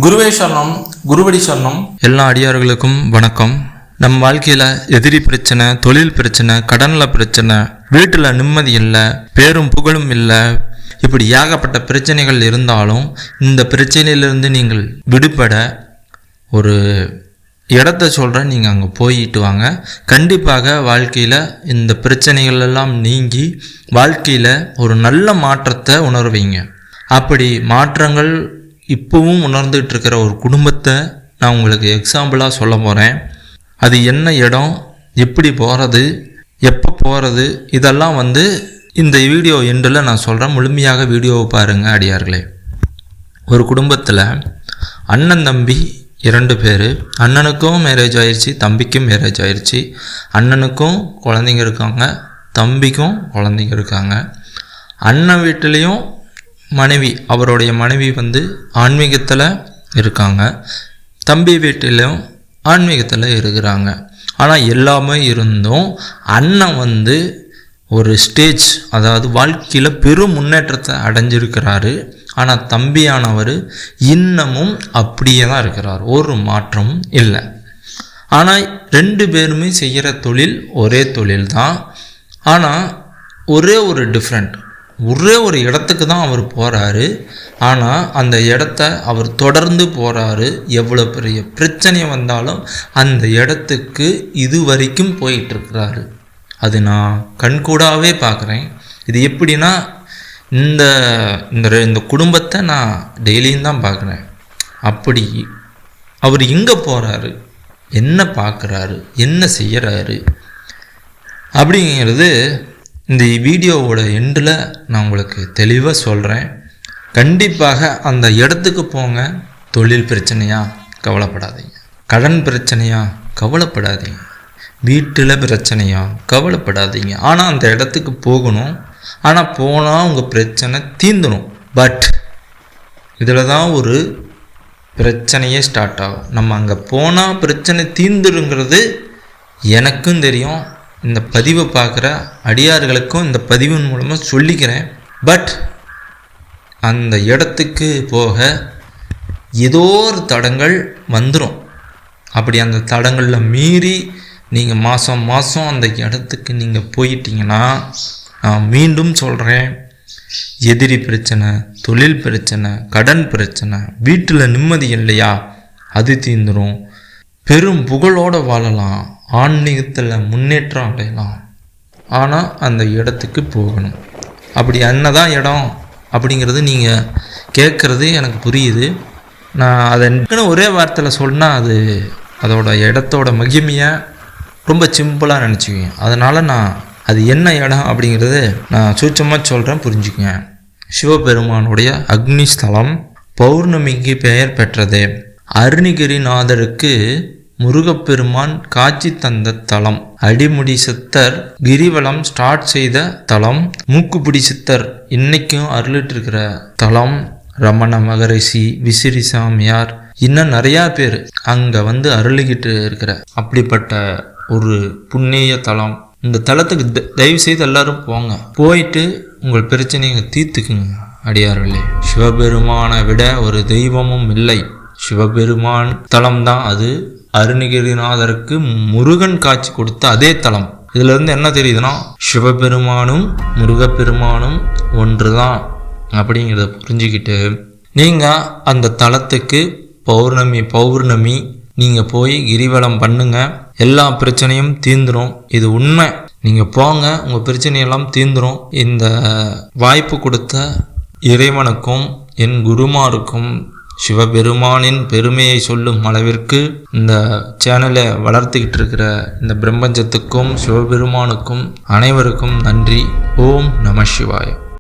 குருவே சரணம், குருவடி சரணம். எல்லா அடியார்களுக்கும் வணக்கம். நம் வாழ்க்கையில் எதிரி பிரச்சனை, தொழில் பிரச்சனை, கடனில் பிரச்சனை, வீட்டில் நிம்மதி இல்லை, பேரும் புகழும் இல்லை, இப்படி ஏகப்பட்ட பிரச்சனைகள் இருந்தாலும் இந்த பிரச்சனையிலிருந்து நீங்கள் விடுபட ஒரு இடத்த சொல்கிறேன். நீங்கள் அங்கே போயிட்டு வாங்க. கண்டிப்பாக வாழ்க்கையில் இந்த பிரச்சனைகள் எல்லாம் நீங்கி வாழ்க்கையில் ஒரு நல்ல மாற்றத்தை உணர்வீங்க. அப்படி மாற்றங்கள் இப்போவும் உணர்ந்துகிட்டு இருக்கிற ஒரு குடும்பத்தை நான் உங்களுக்கு எக்ஸாம்பிளாக சொல்ல போகிறேன். அது என்ன இடம், எப்படி போகிறது, எப்போ போகிறது, இதெல்லாம் இந்த வீடியோ எண்டில் நான் சொல்கிறேன். முழுமையாக வீடியோவை பாருங்கள் அடியார்களே. ஒரு குடும்பத்தில் அண்ணன் தம்பி 2 பேர். அண்ணனுக்கும் மேரேஜ் ஆயிடுச்சு, தம்பிக்கும் மேரேஜ் ஆயிடுச்சு. அண்ணனுக்கும் குழந்தைங்க இருக்காங்க, தம்பிக்கும் குழந்தைங்க இருக்காங்க. அண்ணன் வீட்டிலையும் மனைவி, அவருடைய மனைவி ஆன்மீகத்தில் இருக்காங்க, தம்பி வீட்டிலும் ஆன்மீகத்தில் இருக்கிறாங்க. ஆனால் எல்லாமே இருந்தும் அண்ணன் ஒரு ஸ்டேஜ், அதாவது வாழ்க்கையில் பெரும் முன்னேற்றத்தை அடைஞ்சிருக்கிறாரு. ஆனால் தம்பியானவர் இன்னமும் அப்படியே தான் இருக்கிறார், ஒரு மாற்றமும் இல்லை. ஆனால் 2 பேருமே செய்கிற தொழில் ஒரே தொழில் தான். ஆனால் ஒரே ஒரு டிஃப்ரெண்ட், ஒரே ஒரு இடத்துக்கு தான் அவர் போகிறாரு. ஆனால் அந்த இடத்த அவர் தொடர்ந்து போகிறாரு. எவ்வளோ பெரிய பிரச்சனை வந்தாலும் அந்த இடத்துக்கு இது வரைக்கும் போயிட்டுருக்கிறாரு. அது நான் கண்கூடாகவே பார்க்குறேன். இது எப்படின்னா, இந்த குடும்பத்தை நான் டெய்லியும் தான் பார்க்குறேன். அப்படி அவர் எங்கே போகிறாரு, என்ன பார்க்குறாரு, என்ன செய்கிறாரு அப்படிங்கிறது இந்த வீடியோவோட எண்டில் நான் உங்களுக்கு தெளிவாக சொல்கிறேன். கண்டிப்பாக அந்த இடத்துக்கு போங்க. தொழில் பிரச்சனையா கவலைப்படாதீங்க, கடன் பிரச்சனையா கவலைப்படாதீங்க, வீட்டில் பிரச்சனையா கவலைப்படாதீங்க. ஆனால் அந்த இடத்துக்கு போகணும். ஆனால் போனால் உங்கள் பிரச்சனை தீந்துடும். பட் இதில் தான் ஒரு பிரச்சனையே ஸ்டார்ட் ஆகும். நம்ம அங்கே போனால் பிரச்சனை தீந்துருங்கிறது எனக்கும் தெரியும், இந்த பதிவை பார்க்குற அடியார்களுக்கும் இந்த பதிவின் மூலமாக சொல்லிக்கிறேன். பட் அந்த இடத்துக்கு போக ஏதோ ஒரு தடங்கள் வந்துடும். அப்படி அந்த தடங்களில் மீறி நீங்கள் மாதம் மாதம் அந்த இடத்துக்கு நீங்கள் போயிட்டீங்கன்னா, நான் மீண்டும் சொல்கிறேன், எதிரி பிரச்சனை, தொழில் பிரச்சனை, கடன் பிரச்சனை, வீட்டில் நிம்மதி இல்லையா, அது தீந்துடும். பெரும் புகழோடு வாழலாம், ஆன்மீகத்தில் முன்னேற்றம் அடையலாம். ஆனால் அந்த இடத்துக்கு போகணும். அப்படி என்னதான் இடம் அப்படிங்கிறது நீங்கள் கேட்குறது எனக்கு புரியுது. நான் அதை ஒரே வார்த்தையில் சொன்னால் அதோட இடத்தோட மகிமையை ரொம்ப சிம்பிளாக நினச்சிக்குவேன். அதனால் நான் அது என்ன இடம் அப்படிங்கிறது நான் சூட்சமாக சொல்கிறேன், புரிஞ்சுக்குங்க. சிவபெருமானுடைய அக்னி ஸ்தலம், பௌர்ணமிக்கு பெயர் பெற்றது. அருணகிரிநாதருக்கு முருகப்பெருமான் காட்சி தந்த தலம். அடிமுடி சித்தர் கிரிவலம் ஸ்டார்ட் செய்த தலம். மூக்குப்பிடி சித்தர் இன்னைக்கும் அருளிட்டு இருக்கிற தலம். ரமண மகரிஷி, விசிறி சாமியார், இன்னும் நிறையா பேர் அங்கே அருளிக்கிட்டு இருக்கிற அப்படிப்பட்ட ஒரு புண்ணிய தலம். இந்த தலத்துக்கு தயவு செய்து எல்லாரும் போங்க. போயிட்டு உங்கள் பிரச்சனையை தீர்த்துக்குங்க அடியார்களே. சிவபெருமானை விட ஒரு தெய்வமும் இல்லை. சிவபெருமான் தலம் தான் அது. அருணகிரிநாதருக்கு முருகன் காட்சி கொடுத்த அதே தலம். இதுல இருந்து என்ன தெரியுதுன்னா, சிவபெருமானும் முருகப்பெருமானும் ஒன்று தான் அப்படிங்கிறத புரிஞ்சுக்கிட்டு நீங்கள் அந்த தலத்துக்கு பௌர்ணமி நீங்கள் போய் கிரிவலம் பண்ணுங்க. எல்லா பிரச்சனையும் தீந்துடும். இது உண்மை. நீங்கள் போங்க, உங்கள் பிரச்சனையெல்லாம் தீந்துடும். இந்த வாய்ப்பு கொடுத்த இறைவனுக்கும் என் குருமாருக்கும் சிவபெருமானின் பெருமையை சொல்லும் அளவிற்கு இந்த சேனலை வளர்த்துக்கிட்டு இருக்கிற இந்த பிரபஞ்சத்துக்கும் சிவபெருமானுக்கும் அனைவருக்கும் நன்றி. ஓம் நம சிவாய.